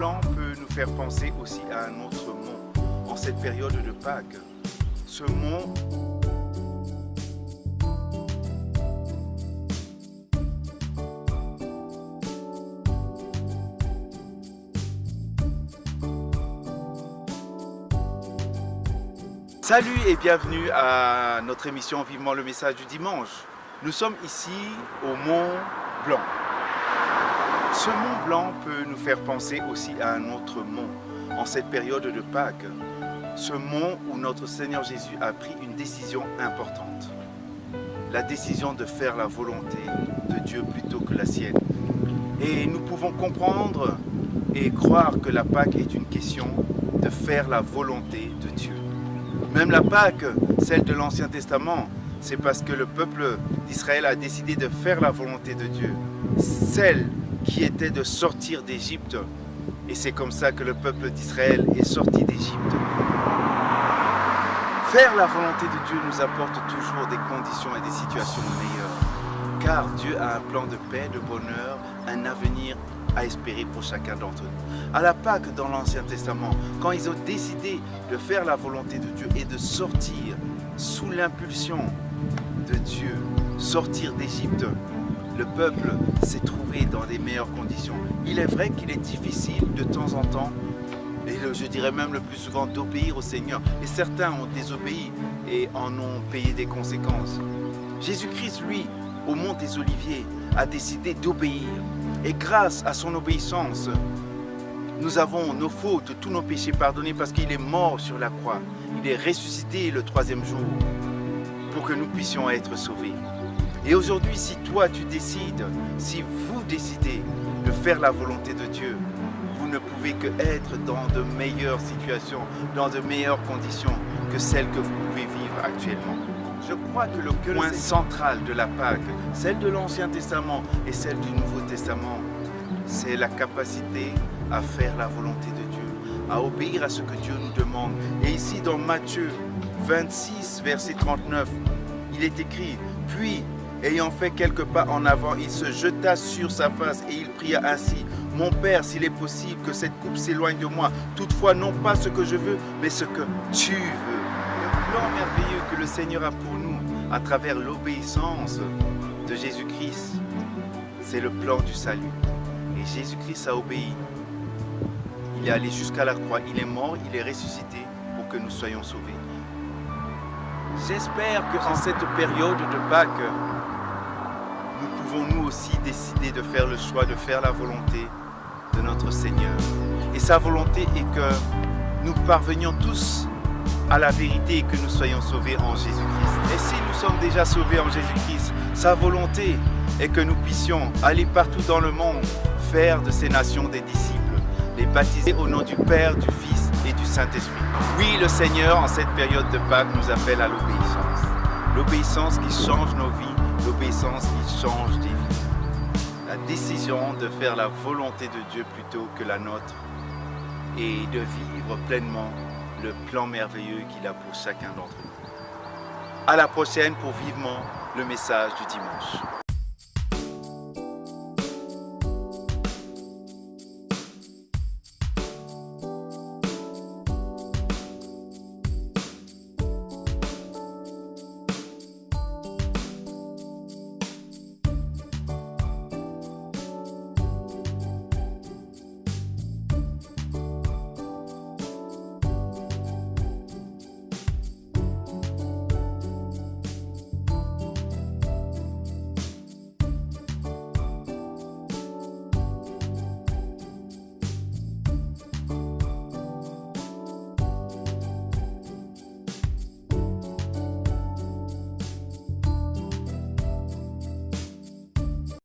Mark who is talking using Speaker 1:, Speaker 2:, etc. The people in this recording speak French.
Speaker 1: blanc peut nous faire penser aussi à un autre mont en cette période de Pâques. Ce mont Salut et bienvenue à notre émission Vivement le message du dimanche. Nous sommes ici au Mont Blanc. Ce Mont Blanc peut nous faire penser aussi à un autre mont en cette période de Pâques. Ce mont où notre Seigneur Jésus a pris une décision importante. La décision de faire la volonté de Dieu plutôt que la sienne. Et nous pouvons comprendre et croire que la Pâque est une question de faire la volonté de Dieu. Même la Pâque, celle de l'Ancien Testament, c'est parce que le peuple d'Israël a décidé de faire la volonté de Dieu. Celle qui était de sortir d'Égypte. Et c'est comme ça que le peuple d'Israël est sorti d'Égypte. Faire la volonté de Dieu nous apporte toujours des conditions et des situations meilleures. Car Dieu a un plan de paix, de bonheur, un avenir à espérer pour chacun d'entre nous. À la Pâque dans l'Ancien Testament, quand ils ont décidé de faire la volonté de Dieu et de sortir sous l'impulsion de Dieu, sortir d'Égypte, le peuple s'est trouvé dans des meilleures conditions. Il est vrai qu'il est difficile de temps en temps, et je dirais même le plus souvent, d'obéir au Seigneur. Et certains ont désobéi et en ont payé des conséquences. Jésus-Christ, lui, au mont des Oliviers, a décidé d'obéir. Et grâce à son obéissance, nous avons nos fautes, tous nos péchés pardonnés parce qu'il est mort sur la croix. Il est ressuscité le 3e jour pour que nous puissions être sauvés. Et aujourd'hui, si toi tu décides, si vous décidez de faire la volonté de Dieu, vous ne pouvez que être dans de meilleures situations, dans de meilleures conditions que celles que vous pouvez vivre actuellement. Je crois que le point central de la Pâque, celle de l'Ancien Testament et celle du Nouveau Testament, c'est la capacité à faire la volonté de Dieu, à obéir à ce que Dieu nous demande. Et ici dans Matthieu 26, verset 39, il est écrit « Puis, ayant fait quelques pas en avant, il se jeta sur sa face et il pria ainsi « Mon Père, s'il est possible que cette coupe s'éloigne de moi, toutefois non pas ce que je veux, mais ce que tu veux. » Le plan merveilleux que le Seigneur a pour nous à travers l'obéissance de Jésus-Christ, c'est le plan du salut. Et Jésus-Christ a obéi. Il est allé jusqu'à la croix, il est mort, il est ressuscité pour que nous soyons sauvés. J'espère qu'en cette période de Pâques, nous pouvons nous aussi décider de faire le choix de faire la volonté de notre Seigneur. Et sa volonté est que nous parvenions tous à la vérité et que nous soyons sauvés en Jésus-Christ. Et si nous sommes déjà sauvés en Jésus-Christ, sa volonté est que nous puissions aller partout dans le monde, faire de ces nations des disciples, les baptiser au nom du Père, du Fils et du Saint-Esprit. Oui, le Seigneur, en cette période de Pâques, nous appelle à l'obéissance. L'obéissance qui change nos vies, l'obéissance qui change des vies. La décision de faire la volonté de Dieu plutôt que la nôtre et de vivre pleinement le plan merveilleux qu'il a pour chacun d'entre nous. À la prochaine pour Vivement le message du dimanche.